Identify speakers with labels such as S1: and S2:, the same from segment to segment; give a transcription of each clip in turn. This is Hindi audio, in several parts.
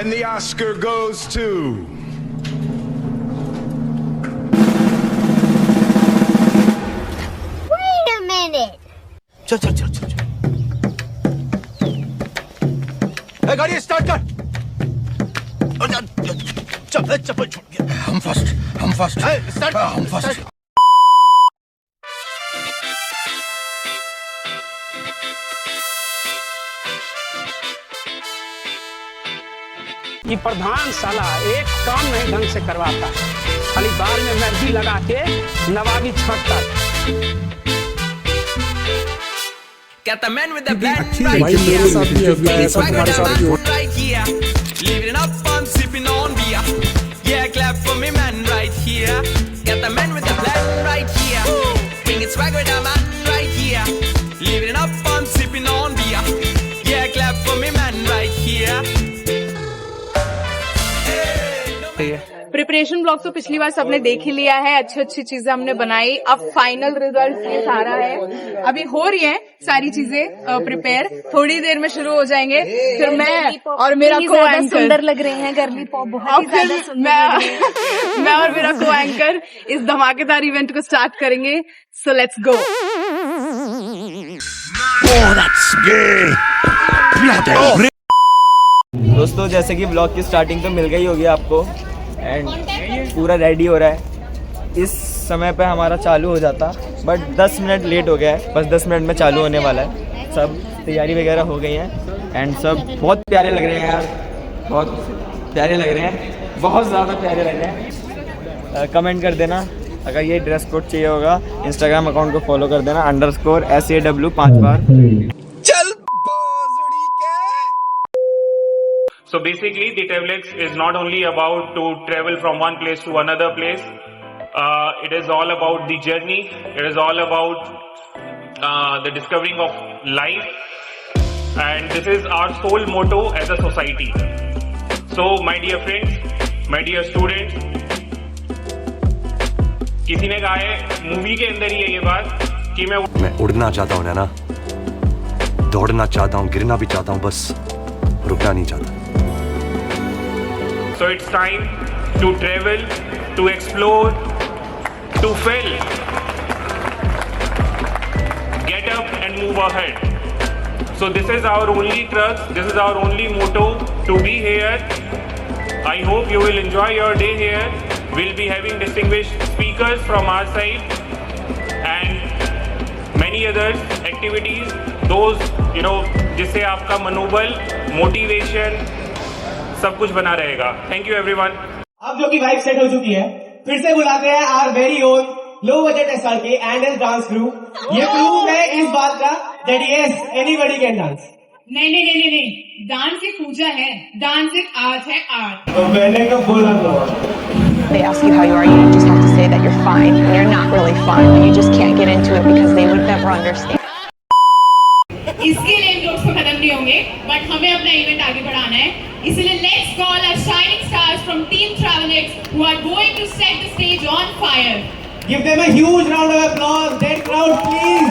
S1: And the Oscar goes to...
S2: Wait a minute!
S3: चल चल चल चल गाड़ी स्टार्ट कर। चल चप्पल छूट गया। हम फर्स्ट स्टार्ट हम फर्स्ट।
S4: ये प्रधान साला एक काम नहीं ढंग से करवाता, खाली बाल में मेहंदी लगा के नवाबी छटता।
S5: Got the man with the plan right here. Right here. Living up, I'm sipping on beer. Yeah, clap for me, man, right here. Got the man with the plan right here. Bringing swag with the man right here. Living up, I'm sipping on beer. Yeah, clap for me, man, right here.
S6: Preparation blog तो पिछली बार सबने देख ही लिया है, अच्छी अच्छी चीजें हमने बनाई। अब फाइनल रिजल्ट ये सारा है, अभी हो रही है सारी चीजें प्रिपेयर, थोड़ी देर में शुरू हो जाएंगे। फिर मैं और मेरा को एंकर
S7: सुंदर लग रहे हैं, गर्ली पॉप बहुत ही ज्यादा सुंदर लग रहे हैं।
S6: मैं और मेरा को एंकर इस धमाकेदार इवेंट को स्टार्ट करेंगे। So let's go.
S8: दोस्तों जैसे कि ब्लॉग की स्टार्टिंग तो मिल गई होगी आपको एंड पूरा रेडी हो रहा है। इस समय पे हमारा चालू हो जाता बट 10 मिनट लेट हो गया है, बस 10 मिनट में चालू होने वाला है। सब तैयारी वगैरह हो गई है एंड सब बहुत प्यारे लग रहे हैं यार, बहुत प्यारे लग रहे हैं, बहुत ज़्यादा प्यारे लग रहे हैं। कमेंट कर देना अगर ये ड्रेस कोड चाहिए होगा। इंस्टाग्राम अकाउंट को फॉलो कर देना _SAW 5 bar.
S9: So basically, the Travelex is not only about to travel from one place to another place. It is all about the journey. It is all about the discovering of life. And this is our sole motto as a society. So, my dear friends, my dear students, किसी ने कहा है मूवी के अंदर ही है ये बात कि मैं
S10: उड़ना चाहता हूँ ना, दौड़ना चाहता हूँ, गिरना भी चाहता हूँ, बस रुकना नहीं चाहता।
S9: So it's time to travel, to explore, to fail. Get up and move ahead. So this is our only trust, this is our only motto to be here. I hope you will enjoy your day here. We'll be having distinguished speakers from our side and many other activities. Those, जिससे आपका मनोबल, मोटिवेशन सब कुछ बना रहेगा। Thank you everyone.
S11: अब जो की वाइब सेट हो चुकी है, फिर से बुलाते हैं our very own low budget SRK and his dance crew. ये प्रूव है इस बात का that yes anybody can dance.
S6: नहीं, डांस एक पूजा है, डांस एक आर्ट है, आर्ट।
S11: तो मैंने कब बोला था?
S7: They ask you how you are, you just have to say that you're fine when you're not really fine, and you just can't get into it because they would never understand.
S6: इसके लिए लोग खत्म नहीं होंगे, बट हमें अपना इवेंट आगे बढ़ाना है, इसलिए let's call our shining stars from team Travelex who are going to set the stage on fire.
S11: Give them a huge round of applause, dead crowd please.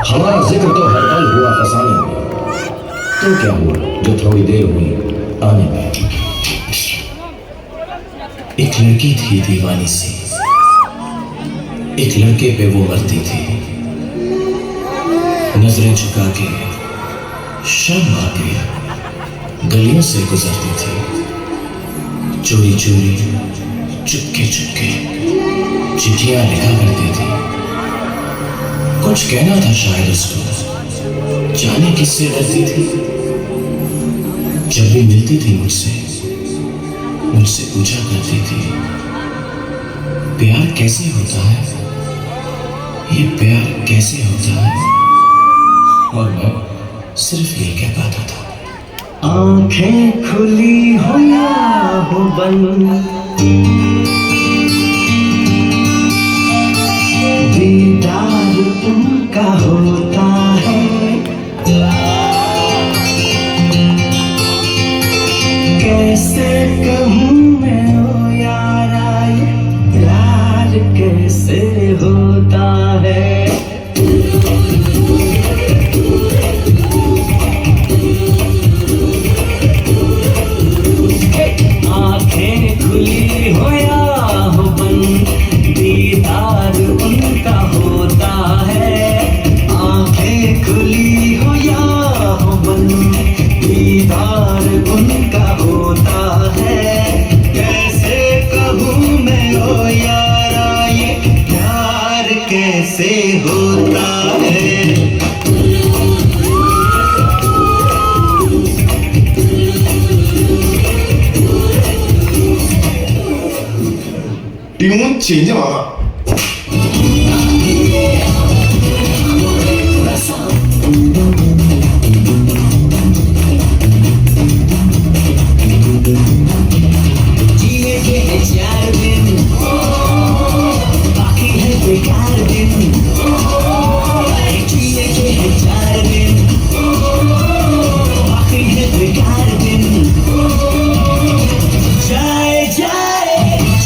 S12: हमारा जिक्र तो हर पल हुआ फसाने में, तो क्या हुआ जो थोड़ी देर हुई आने में। एक लड़की थी दीवानी सी, एक लड़के पे वो मरती थी, नजरें झुका के शाम आ गई, गलियों से गुजरती थी, चोरी चोरी चुपके चुपके चिट्ठियां लिखा करती थी। कुछ कहना था शायद उसको, जाने किससे डरती थी। जब भी मिलती थी मुझसे पूछा करती थी, प्यार कैसे होता है, ये प्यार कैसे होता है। और मैं सिर्फ ये कह पाता था,
S11: आंखें खुली हो या हो बंद, दीदार उनका होता है। कैसे कहूँ मैं ओ यारा, ये प्यार कैसे होता है। आंखें खुली हो या हो बंद, दीदार उनका होता है। आंखें खुली हो या हो बंद, दीदार उनका होता है। कैसे कहूँ मैं ओ यारा, ये प्यार कैसे होता है।
S1: ट्यून चेंज मामा।
S11: जिए के हैं 4 दिन, बाकी है बेकार दिन। जिए के हैं 4 दिन, बाकी है बेकार दिन। जाए जाए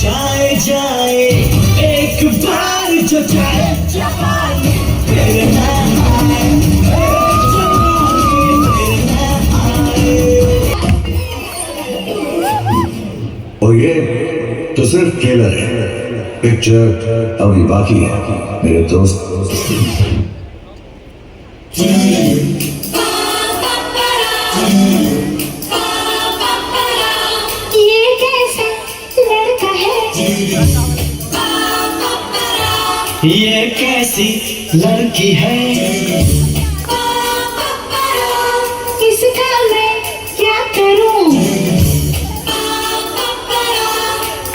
S11: जाए जाए एक बार जो जाए जापान, फिर ना आए, फिर ना आए।
S12: और ये तो सिर्फ ट्रेलर है, पिक्चर अभी बाकी है मेरे दोस्त।
S7: ये कैसा लड़का है,
S11: ये कैसी लड़की है,
S7: इसका मैं क्या करूं,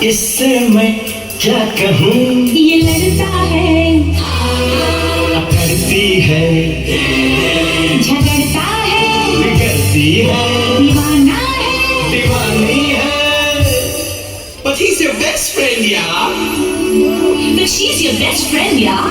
S11: इससे मैं क्या कहूँ।
S7: ये लड़ता है,
S11: करती है,
S7: झगड़ता है,
S11: बिगड़ती है,
S7: दीवाना है,
S11: दीवानी है। But he's your best friend, yeah.
S7: but she's your best friend, yeah.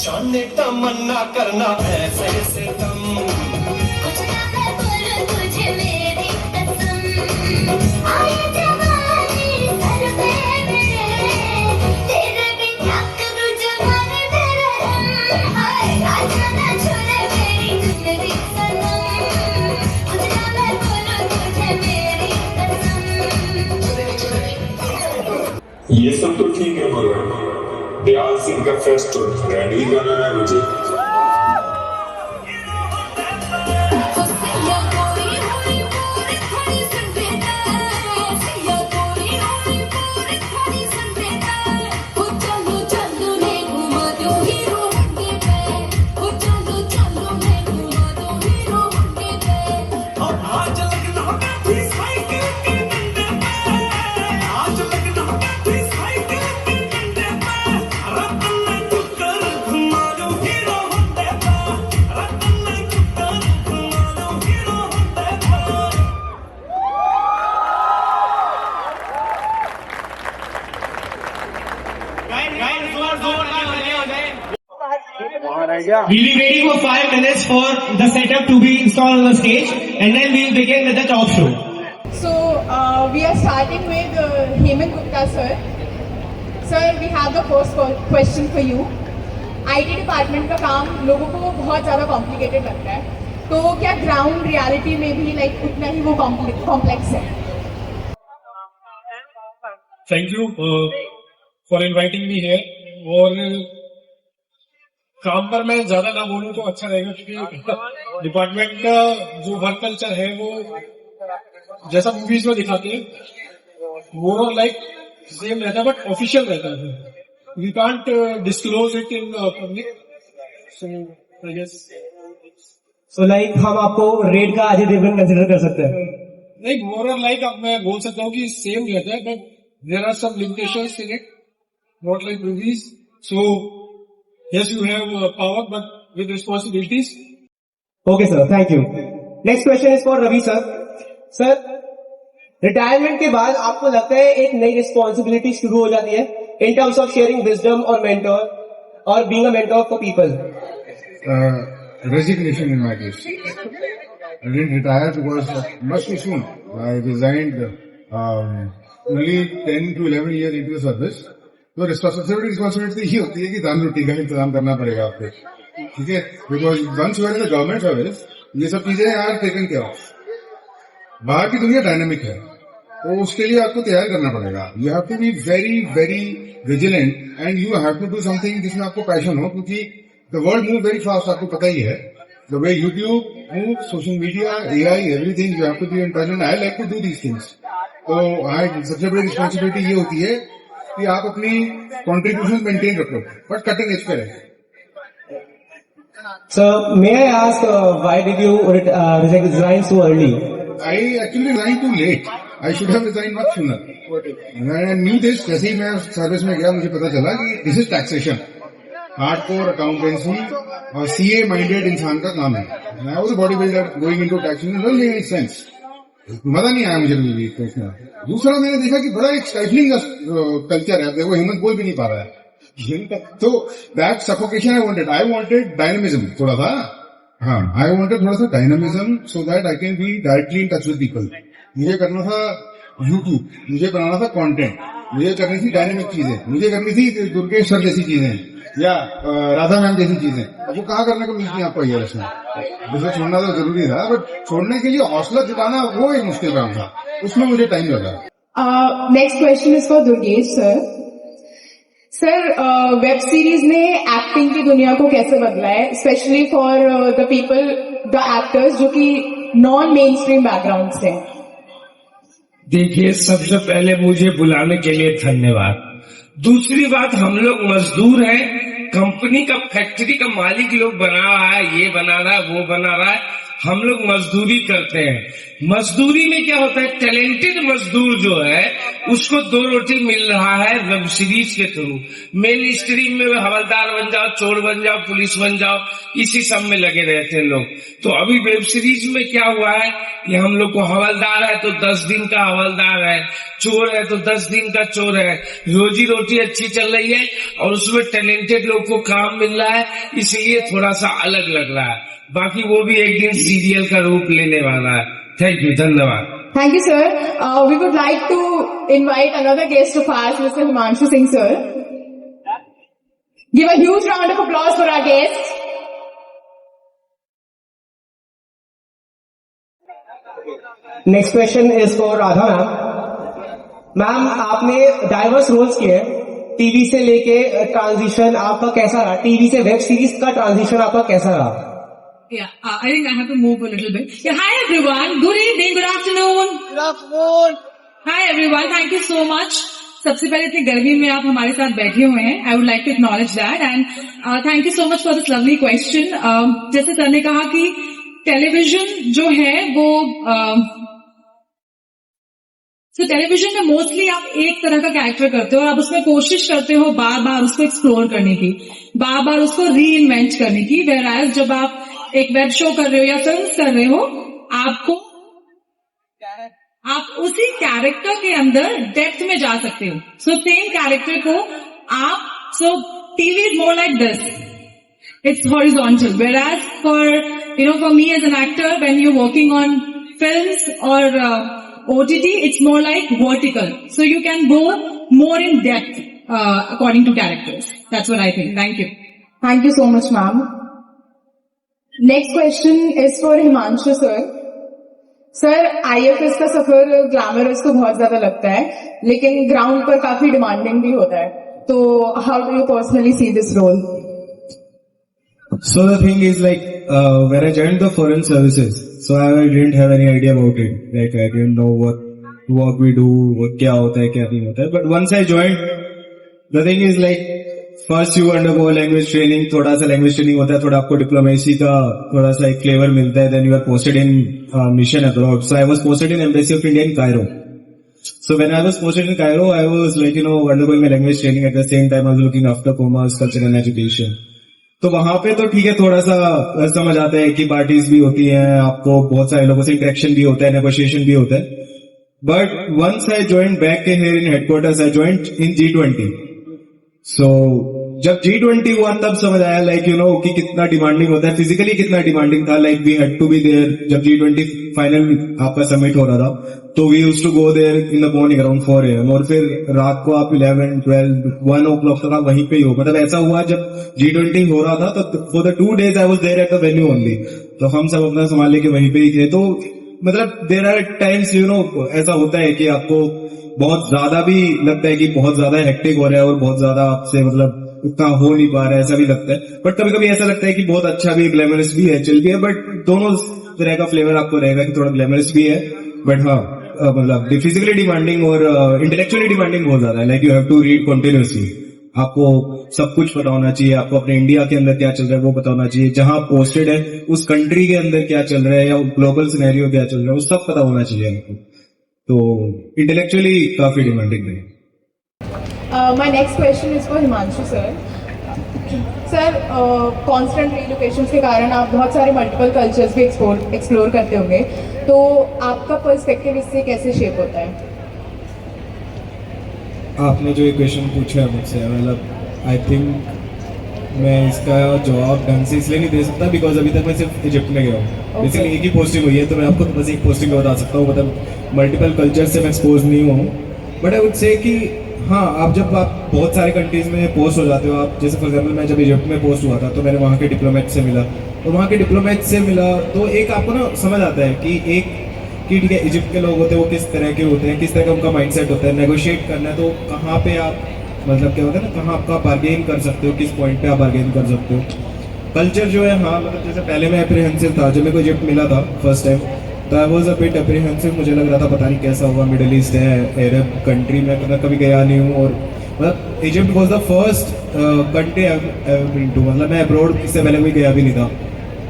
S11: जाने तमन्ना करना ऐसे से तुम
S7: कुछ ना मैं बोलूं तुझे मेरी कसम, आए जवानी सर पे मेरे
S9: ये सब तो ठीक है मगर दयाल सिंह का फेस्ट और रैंडवी गाना है मुझे।
S11: We'll be waiting for 5 minutes for the setup to be installed on the stage, and then we'll begin with the talk show.
S6: So we are starting with Hemant Gupta sir. Sir, we have the first question for you. IT department का काम लोगों को बहुत ज़्यादा कॉम्प्लिकेटेड लगता है, तो क्या ग्राउंड रियलिटी में भी लाइक उतना ही वो कॉम्प्लेक्स है?
S9: Thank you for inviting me here. और काम पर मैं ज्यादा ना बोलूं तो अच्छा रहेगा, क्योंकि डिपार्टमेंट का जो वर्क कल्चर है वो जैसा मूवीज में दिखाते हैं वो लाइक सेम रहता है, बट ऑफिशियल रहता है। We can't disclose it in public, so I guess.
S11: So like हम आपको रेड का अजय देवगन कंसिडर कर सकते हैं?
S9: नहीं, मोर और लाइक अब मैं बोल सकता हूँ कि सेम रहता है, but there are some limitations in it, not like movies. So yes, you have power, but with responsibilities.
S11: Okay sir, thank you. Next question is for Ravi sir. Sir, retirement के बाद आपको लगता है एक नई रिस्पॉन्सिबिलिटी शुरू हो जाती है in terms of sharing wisdom or mentor or being a mentor for people?
S3: Resignation in my case. I didn't retire because much too soon. I resigned only 10 to 11 years into the service. तो रिस्पॉन्सिबिलिटी ही होती है कि दान रोटी का इंतजाम करना पड़ेगा आपको, ठीक है? Because once you are in the government service, ये सब चीजें आर टेकन केयर ऑफ। बाहर की दुनिया डायनामिक है, तो उसके लिए आपको तैयार करना पड़ेगा। You have to be very very vigilant and you have to do something जिसमें आपको पैशन हो, क्योंकि the world move very fast, आपको पता ही है। The way YouTube move, social media, AI, everything, you have to be in touch, and I like to do these things. तो सबसे बड़ी रिस्पॉन्सिबिलिटी ये होती है कि आप अपनी कॉन्ट्रीब्यूशन मेंटेन रखो, बट कटिंग एज पे रहे।
S11: So may I ask why did you resign so early?
S3: I actually resigned too late. I should have resigned much sooner. I knew this. जैसे ही मैं सर्विस में गया मुझे पता चला कि this is taxation, hardcore accountancy और CA माइंडेड इंसान का काम है। मैं was a body builder going into taxation, doesn't make sense. मजा नहीं आया मुझे भी इसमें। दूसरा मैंने देखा कि बड़ा एक स्टाइफलिंग कल्चर है, देखो हिम्मत बोल भी नहीं पा रहा है, तो that suffocation I wanted dynamism थोड़ा सा। हाँ, आई वांटेड थोड़ा सा dynamism so that I can be directly in touch with people. मुझे करना था यूट्यूब, मुझे बनाना था कंटेंट, मुझे करनी थी डायनेमिक चीजें, मुझे करनी थी दुर्गेश सर जैसी चीजें या राधा मैम जैसी चीजें। वो कहाँ करने को मिलती है आपको ये रस्म? जिसे छोड़ना तो जरूरी था, बट छोड़ने के लिए हौसला जुटाना वो एक मुश्किल काम था, उसमें मुझे टाइम लगा।
S6: Next question is for Durgesh sir. Sir, web series ने एक्टिंग की दुनिया को कैसे बदला है, specially for the people, the actors जो कि नॉन मेन स्ट्रीम बैकग्राउंड से?
S2: देखिए, सबसे पहले मुझे बुलाने के लिए धन्यवाद। दूसरी बात, हम लोग मजदूर हैं, कंपनी का फैक्ट्री का मालिक लोग बना रहा है, ये बना रहा है, वो बना रहा है, हम लोग मजदूरी करते हैं। मजदूरी में क्या होता है, टैलेंटेड मजदूर जो है उसको 2 रोटी मिल रहा है वेब सीरीज के थ्रू। मेन स्ट्रीम में हवलदार बन जाओ, चोर बन जाओ, पुलिस बन जाओ, इसी सब में लगे रहते हैं लोग। तो अभी वेब सीरीज में क्या हुआ है कि हम लोग को हवलदार है तो 10 दिन का हवलदार है, चोर है तो 10 दिन का चोर है। रोजी रोटी अच्छी चल रही है और उसमें टैलेंटेड लोग को काम मिल रहा है, इसलिए थोड़ा सा अलग लग रहा है। बाकी वो भी एक दिन सीरियल का रूप लेने वाला है। थैंक यू, धन्यवाद।
S6: Thank you, sir. We would like to invite another guest of ours, Mr. Himanshu Singh, sir. Give a huge round of applause for our guest.
S11: Next question is for Radha ma'am. Ma'am आपने डाइवर्स रोल्स किए हैं, टीवी से लेके ट्रांजिशन आपका कैसा रहा? टीवी से वेब सीरीज का ट्रांजिशन आपका कैसा रहा?
S6: Yeah, I think I have to move a little bit. Yeah, hi everyone. Good evening, good afternoon. Good afternoon. Hi everyone. Thank you so much. सबसे पहले इतनी गर्मी में आप हमारे साथ बैठे हुए हैं. I would like to acknowledge that and thank you so much for this lovely question. जैसे सर ने कहा कि टेलीविजन जो है वो टेलीविजन में मोस्टली आप एक तरह का कैरेक्टर करते हो और आप उसमें कोशिश करते हो बार बार उसको एक्सप्लोर करने की, बार बार उसको री इन्वेंट करने की. वेयर जब आप एक वेब शो कर रहे हो या फिल्म कर रहे हो, आप उसी कैरेक्टर के अंदर डेप्थ में जा सकते हो. सो सेम कैरेक्टर को आप TV is more like this, it's horizontal, where as for me as an actor when you working on films और OTT, it's more like vertical. So you can go more in depth according to characters. That's what I think. Thank you.
S13: Thank you so much, ma'am. Next question is for Himanshu sir. Sir, IFS का सफर ग्लैमरस तो बहुत ज्यादा लगता है, लेकिन ग्राउंड पर काफी डिमांडिंग भी होता है. तो how do you personally see this role?
S3: So the thing is like when I joined the foreign services, so I didn't have any idea about it. Like I didn't know what we do, what क्या होता है क्या नहीं होता है. But once I joined, the thing is like first you undergo language training, थोड़ा सा language training होता है, थोड़ा आपको डिप्लोमेसी का थोड़ा सा एक फ्लेवर मिलता है. Then you are posted in mission abroad. So I was posted in Embassy of India in Cairo. So when I was posted in Cairo, I was like undergoing my language training. At the same time I was looking after commerce, culture and education. तो वहां पे तो ठीक है, थोड़ा सा समझ आता है कि पार्टीज भी होती हैं, आपको बहुत सारे लोगों से इंटरेक्शन भी होता है, नेगोशिएशन भी होता है. But once I join back here in headquarters, I join in G20. So जब G20 हुआ तब समझ आया लाइक कि कितना डिमांडिंग होता है, फिजिकली कितना डिमांडिंग था. Like we had to be there. जब G20 फाइनल आपका समिट हो रहा था तो we used to go there in the morning around 4 AM और फिर रात को आप 11, 12, 1 o'clock तक आप वहीं पे ही हो. मतलब ऐसा हुआ जब G20 हो रहा था तो for the 2 days I was there at the venue only. तो हम सब अपना संभाल लेके वहीं पे ही थे. तो मतलब देयर आर टाइम्स ऐसा होता है कि आपको बहुत ज्यादा भी लगता है कि बहुत ज्यादा हेक्टिक हो रहा है और बहुत ज्यादा आपसे मतलब उतना हो नहीं पा रहा है, ऐसा भी लगता है. बट कभी कभी ऐसा लगता है कि बहुत अच्छा भी, ग्लैमरस भी है, चिल भी है. बट दोनों तरह का फ्लेवर आपको रहेगा कि थोड़ा ग्लैमरस भी है, बट हाँ मतलब फिजिकली डिमांडिंग और इंटेलेक्चुअली डिमांडिंग बहुत ज्यादा है. Like you have to read continuously. आपको सब कुछ पता होना चाहिए, आपको अपने इंडिया के अंदर क्या चल रहा है वो पता होना चाहिए, जहां आप पोस्टेड है उस कंट्री के अंदर क्या चल रहा है या ग्लोबल सिनेरियो क्या चल रहा है वो सब पता होना चाहिए आपको. तो इंटेलेक्चुअली काफी डिमांडिंग है.
S13: My next question is for Himanshu sir. Sir, constant relocations के कारण आप बहुत सारे मल्टीपल कल्चर्स भी एक्सप्लोर करते होंगे, तो आपका पर्सपेक्टिव इससे कैसे शेप होता है?
S3: आपने जो एक क्वेश्चन पूछा है मुझसे, मतलब आई थिंक मैं इसका जवाब ढंग से इसलिए नहीं दे सकता बिकॉज अभी तक मैं सिर्फ इजिप्ट में गया हूँ. बेसिकली एक ही पोस्टिंग हुई है, तो मैं आपको बस एक पोस्टिंग बता सकता हूँ. मतलब मल्टीपल कल्चर से मैं एक्सपोज नहीं हुआ हूँ. बट आई वुड से कि हाँ, आप बहुत सारे कंट्रीज में पोस्ट हो जाते हो. आप जैसे फॉर एग्जाम्पल मैं जब इजिप्ट में पोस्ट हुआ था तो मैंने वहाँ के डिप्लोमेट से मिला, तो वहाँ के डिप्लोमेट से मिला तो एक आपको ना समझ आता है कि ठीक है इजिप्ट के लोग होते हैं वो किस तरह के होते हैं, किस तरह का उनका माइंडसेट होता है. नेगोशिएट करना है तो कहाँ पे आप मतलब क्या होता है ना, कहाँ आपका बार्गेन कर सकते हो, किस पॉइंट पे आप बार्गेन कर सकते हो. कल्चर जो है हाँ मतलब जैसे पहले मैं एप्रीहेंसिव था जब मेरे को इजिप्ट मिला था फर्स्ट टाइम, तो I was a bit apprehensive. मुझे लग रहा था पता नहीं कैसा होगा, मिडिल ईस्ट है, अरब कंट्री में कभी गया नहीं हूँ. और मतलब Egypt was the first country I have been to. मतलब मैं अब्रॉड इससे पहले कोई गया भी नहीं था.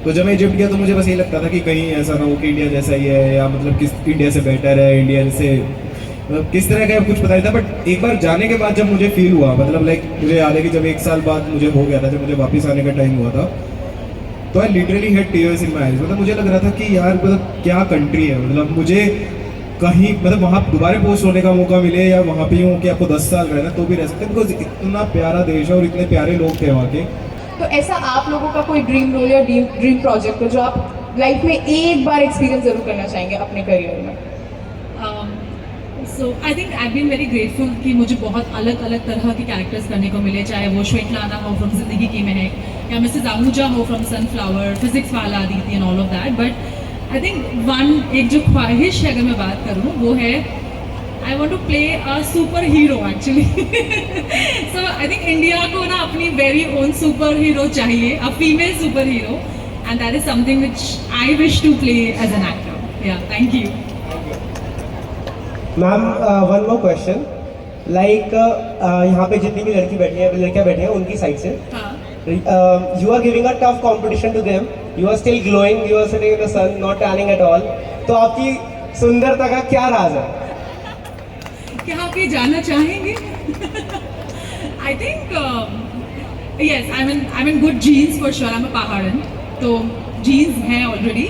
S3: तो जब मैं इजिप्ट गया तो मुझे बस ये लगता था कि कहीं ऐसा ना हो कि इंडिया जैसा ही है या मतलब किस इंडिया से बेटर है, इंडिया से मतलब किस तरह का कुछ पता नहीं था. बट एक बार जाने के बाद जब मुझे फील हुआ, मतलब लाइक मुझे याद है कि जब 1 साल बाद मुझे हो गया था, जब मुझे वापस आने का टाइम हुआ था, तो I literally had tears in my eyes. मतलब मुझे लग रहा था कि यार मतलब क्या कंट्री है. मतलब मुझे कहीं मतलब वहाँ दोबारा पोस्ट होने का मौका मिले या वहाँ पे हूँ कि आपको 10 साल रहना तो भी रह सकते, बिकॉज इतना प्यारा देश है और इतने प्यारे लोग थे वहाँ के.
S13: तो ऐसा आप लोगों का कोई ड्रीम रोल या ड्रीम प्रोजेक्ट हो जो आप लाइफ में एक बार एक्सपीरियंस जरूर करना चाहेंगे अपने करियर में?
S6: So I think I been very grateful कि मुझे बहुत अलग अलग तरह के कैरेक्टर्स करने को मिले, चाहे वो श्वेतलाना हो फ्रॉम जिंदगी की महक या मिसेस आहूजा हो फ्रॉम सनफ्लावर, फिजिक्स वाला Aditi and all of that. But I think एक जो ख्वाहिश है अगर मैं बात करूँ वो है I want to play a superhero actually. So I think India को ना अपनी very own superhero चाहिए, a female superhero, and that is something which I wish to play as an actor. Yeah, thank you.
S11: Ma'am one more question, like यहाँ पे जितनी भी लड़कियाँ बैठी हैं उनकी साइड से, you are giving a tough competition to them. You are still glowing. You are sitting in the sun, not tanning at all. तो आपकी सुंदरता का क्या राज है?
S6: क्या आप ये जानना चाहेंगे? I think yes, I'm in good genes for sure. I'm a पहाड़न, तो genes हैं already.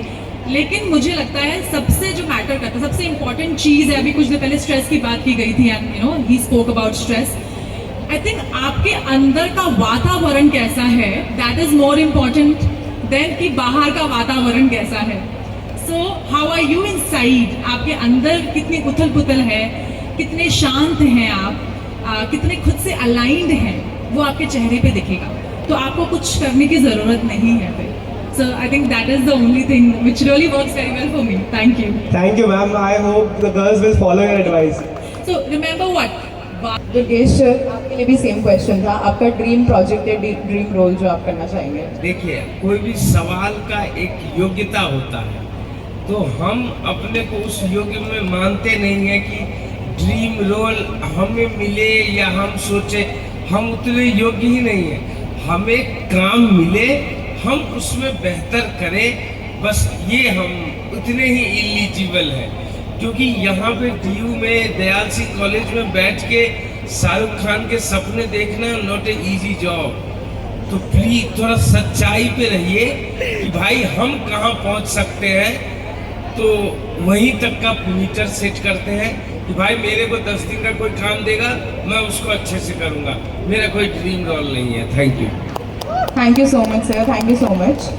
S6: लेकिन मुझे लगता है सबसे जो मैटर करता है, सबसे इम्पोर्टेंट चीज़ है, अभी कुछ देर पहले स्ट्रेस की बात की गई थी and you know he spoke about stress. I think आपके अंदर का वातावरण कैसा है, that is more important than कि बाहर का वातावरण कैसा है. So how are you inside, आपके अंदर कितनी उथल पुथल है, कितने शांत हैं आप, कितने खुद से अलाइंड हैं, वो आपके चेहरे पे दिखेगा. तो आपको कुछ करने की ज़रूरत नहीं है फिर. So I think that is the only thing which really works very well for me. Thank you.
S11: Thank you, ma'am. I hope the girls will follow your advice.
S6: So remember what?
S13: Durgesh sir, आपके लिए भी सेम क्वेश्चन था. आपका ड्रीम प्रोजेक्ट या ड्रीम रोल जो आप करना चाहेंगे?
S2: देखिए, कोई भी सवाल का एक योग्यता होता है, तो हम अपने को उस योग्य में मानते नहीं है कि ड्रीम रोल हमें मिले या हम सोचे. हम उतने योग्य ही नहीं है. हमें काम मिले, हम उसमें बेहतर करें, बस ये हम उतने ही इलिजिबल हैं. क्योंकि यहाँ पे डीयू में दयाल सिंह कॉलेज में बैठ के शाहरुख खान के सपने देखना नॉट ए इजी जॉब. तो प्लीज थोड़ा सच्चाई पे रहिए कि भाई हम कहाँ पहुँच सकते हैं, तो वहीं तक का मीटर सेट करते हैं कि भाई मेरे को 10 दिन का कोई काम देगा, मैं उसको अच्छे से करूँगा. मेरा कोई ड्रीम रोल नहीं है. Thank you.
S13: Thank you so much, sir. Thank you so much.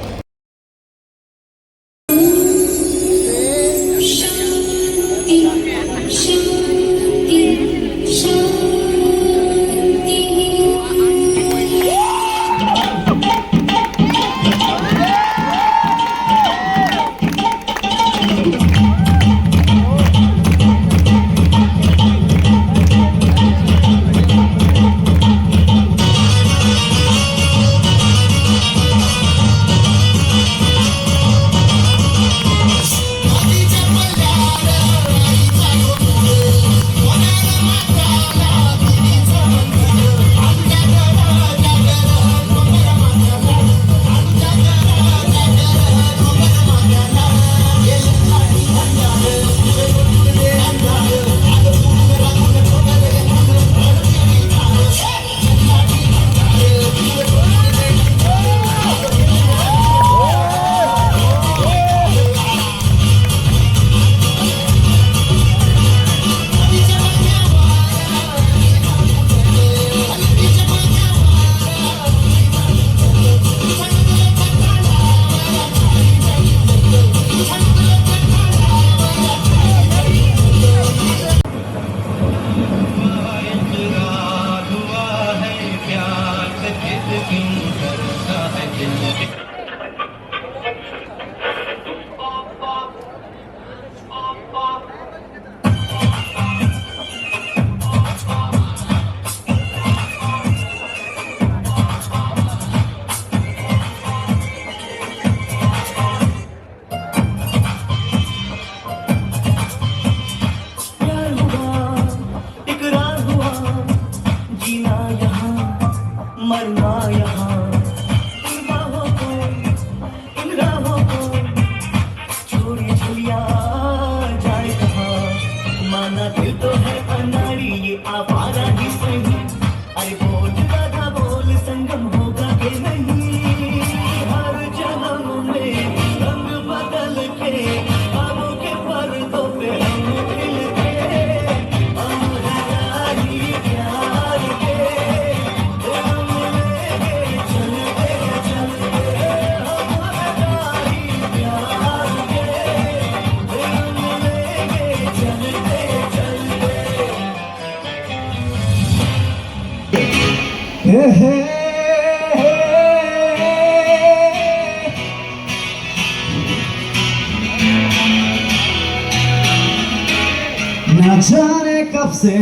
S11: ना जाने
S12: आपसे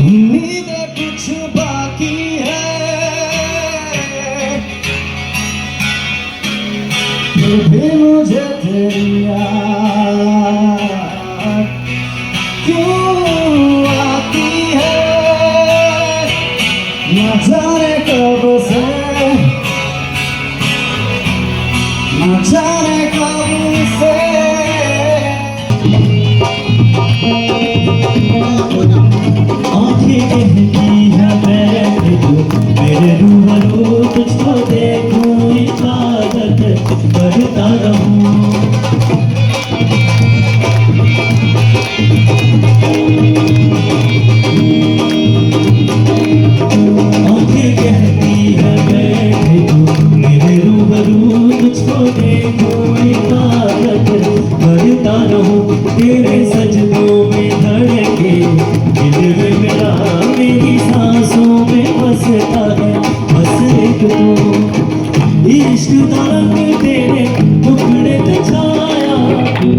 S12: उम्मीदें कुछ बाकी है, फिर भी मुझे तेरी याद क्यों आती है, न जाने कब से, न जाने कब से। आँखें कहती है बैठ जो मेरे रूबरू तुझको देखूं, इबादत करता रहूं। आँखें कहती है बैठ जो मेरे रूबरू तुझको देखूं, इबादत करता रहूं। तेरे सजदों में धड़के दिल में मेरा, मेरी सांसों में बसता है बस एक तू। इश्क का रंग तेरे टुकड़े पे छाया,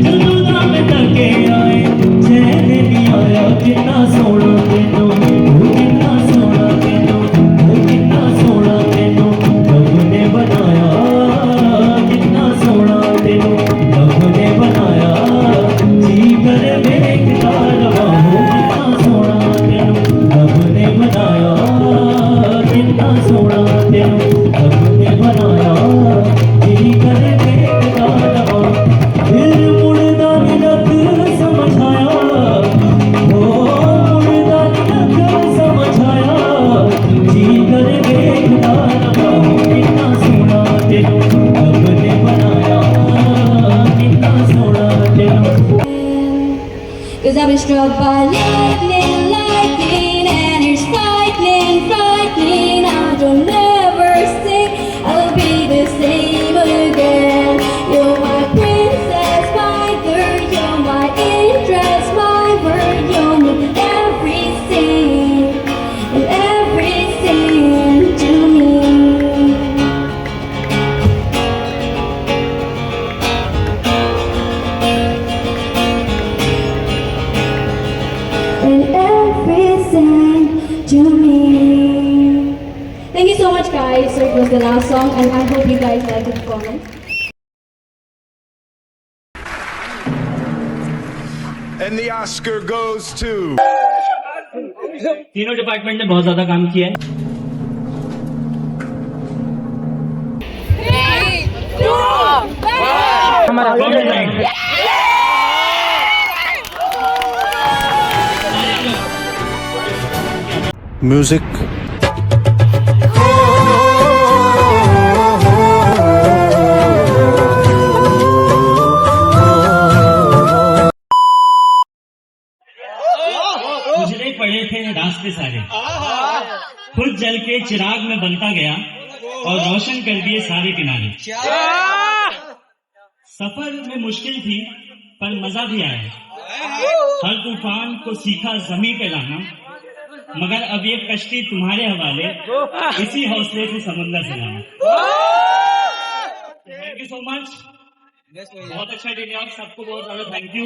S12: जलुदा में तके आए चैन नहीं आया। कितना सोना तेनू, कितना सोना तेनू, कितना सोना तेनू रब ने बनाया, कितना सोना तेनू रब ने बनाया। जी कर देखता रहा, कितना सोना तेनू रब ने बनाया, कितना सोना तेनू रब ने बनाया। जी कर देखता रहा, फिर मुड़दा मिलत समझ आया, ओ मुड़दा मिलत समझ आया। जी कर देखता रहा, कितना सोना तेनू रब ने बनाया, कितना सोना तेनू।
S14: 'Cause I've been struck by lightning, lightning, and it's frightening, frightening. I don't ever think I'll be the same again. You're my princess, my girl, you're my interest, my word. You're my everything, and everything to me. And everything to me. Thank you so much, guys. So it was the last song, and I hope you guys like the performance.
S1: And the Oscar goes to...
S12: तीनों डिपार्टमेंट ने बहुत ज्यादा काम किया है।
S10: म्यूजिक
S12: उजड़े पड़े थे रास्ते सारे, खुद जल के चिराग में बनता गया और रोशन कर दिए सारे किनारे। सफर में मुश्किल थी पर मजा भी आया, हर तूफान को सीखा जमीन पे लाना। मगर अब ये कश्ती तुम्हारे हवाले, इसी हौसले से समुंदर से लाना। थैंक यू सो मच, बहुत अच्छा डिनर, सबको बहुत ज्यादा थैंक यू।